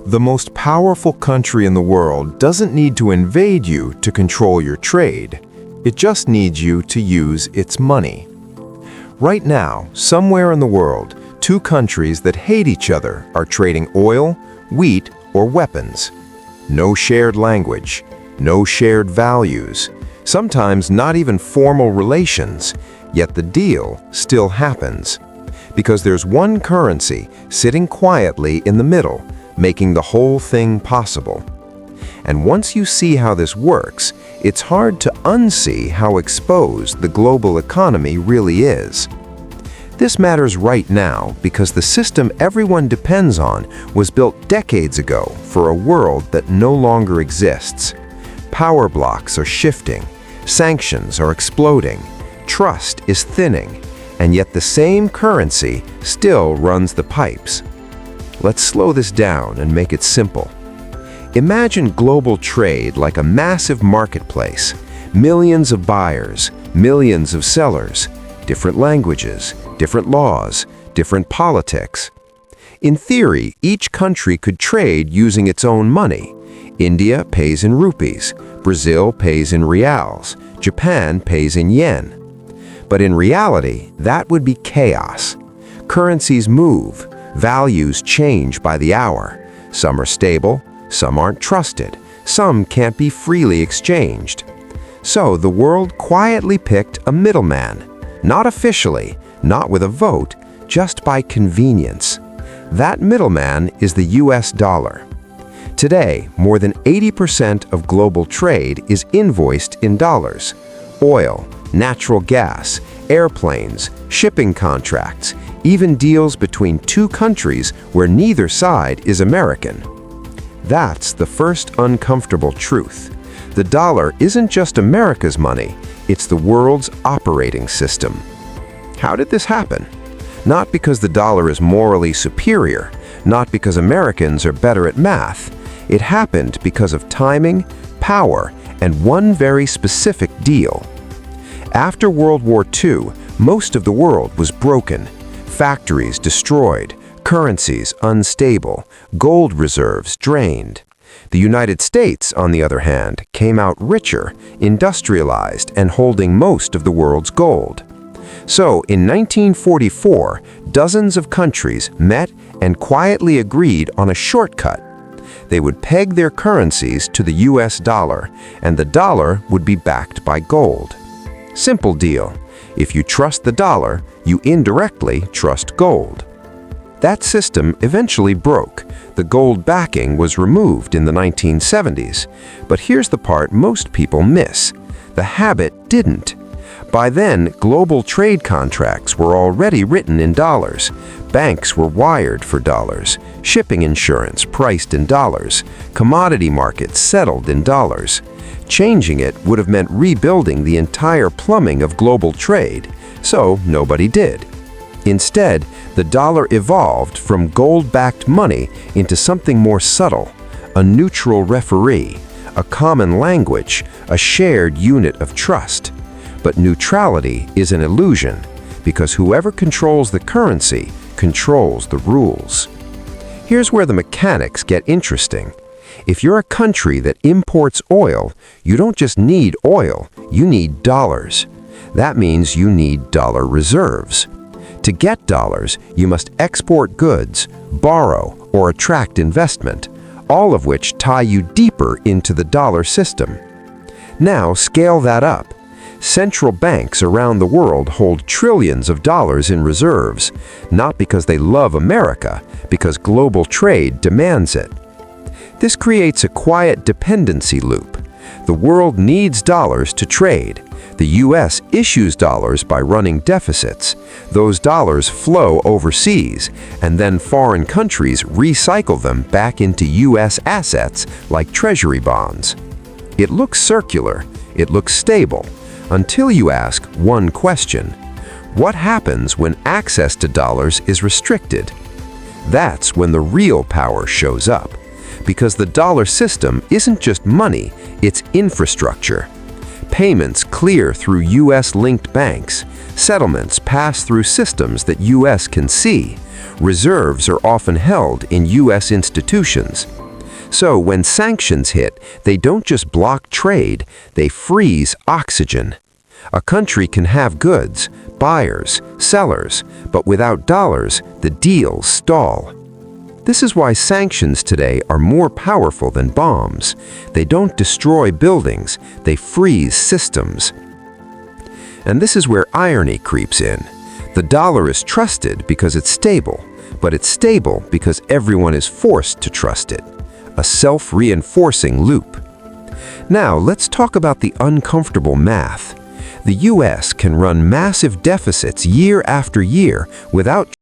The most powerful country in the world doesn't need to invade you to control your trade. It just needs you to use its money. Right now, somewhere in the world, two countries that hate each other are trading oil, wheat, or weapons. No shared language, no shared values, sometimes not even formal relations, yet the deal still happens. Because there's one currency sitting quietly in the middle, making the whole thing possible. And once you see how this works, it's hard to unsee how exposed the global economy really is. This matters right now because the system everyone depends on was built decades ago for a world that no longer exists. Power blocks are shifting, sanctions are exploding, trust is thinning, and yet the same currency still runs the pipes. Let's slow this down and make it simple. Imagine global trade like a massive marketplace, millions of buyers, millions of sellers, different languages, different laws, different politics. In theory, each country could trade using its own money. India pays in rupees, Brazil pays in reals, Japan pays in yen. But in reality, that would be chaos. Currencies move, values change by the hour. Some are stable, some aren't trusted, some can't be freely exchanged. So the world quietly picked a middleman, not officially, not with a vote, just by convenience. That middleman is the US dollar. Today, more than 80% of global trade is invoiced in dollars. Oil, natural gas, airplanes, shipping contracts, even deals between two countries where neither side is American. That's the first uncomfortable truth. The dollar isn't just America's money, it's the world's operating system. How did this happen? Not because the dollar is morally superior, not because Americans are better at math. It happened because of timing, power, and one very specific deal. After World War II, most of the world was broken. Factories destroyed, currencies unstable, gold reserves drained. The United States, on the other hand, came out richer, industrialized, and holding most of the world's gold. So, in 1944, dozens of countries met and quietly agreed on a shortcut. They would peg their currencies to the US dollar, and the dollar would be backed by gold. Simple deal. If you trust the dollar, you indirectly trust gold. That system eventually broke. The gold backing was removed in the 1970s. But here's the part most people miss. The habit didn't. By then, global trade contracts were already written in dollars. Banks were wired for dollars. Shipping insurance priced in dollars. Commodity markets settled in dollars. Changing it would have meant rebuilding the entire plumbing of global trade, so nobody did. Instead, the dollar evolved from gold-backed money into something more subtle, a neutral referee, a common language, a shared unit of trust. But neutrality is an illusion, because whoever controls the currency controls the rules. Here's where the mechanics get interesting. If you're a country that imports oil, you don't just need oil, you need dollars. That means you need dollar reserves. To get dollars, you must export goods, borrow, or attract investment, all of which tie you deeper into the dollar system. Now scale that up. Central banks around the world hold trillions of dollars in reserves, not because they love America, because global trade demands it. This creates a quiet dependency loop. The world needs dollars to trade. The US issues dollars by running deficits. Those dollars flow overseas, and then foreign countries recycle them back into US assets like treasury bonds. It looks circular, it looks stable, until you ask one question. What happens when access to dollars is restricted? That's when the real power shows up. Because the dollar system isn't just money, it's infrastructure. Payments clear through US-linked banks. Settlements pass through systems that US can see. Reserves are often held in U.S. institutions. So when sanctions hit, they don't just block trade, they freeze oxygen. A country can have goods, buyers, sellers, but without dollars, the deals stall. This is why sanctions today are more powerful than bombs. They don't destroy buildings, they freeze systems. And this is where irony creeps in. The dollar is trusted because it's stable, but it's stable because everyone is forced to trust it. A self-reinforcing loop. Now, let's talk about the uncomfortable math. The U.S. can run massive deficits year after year without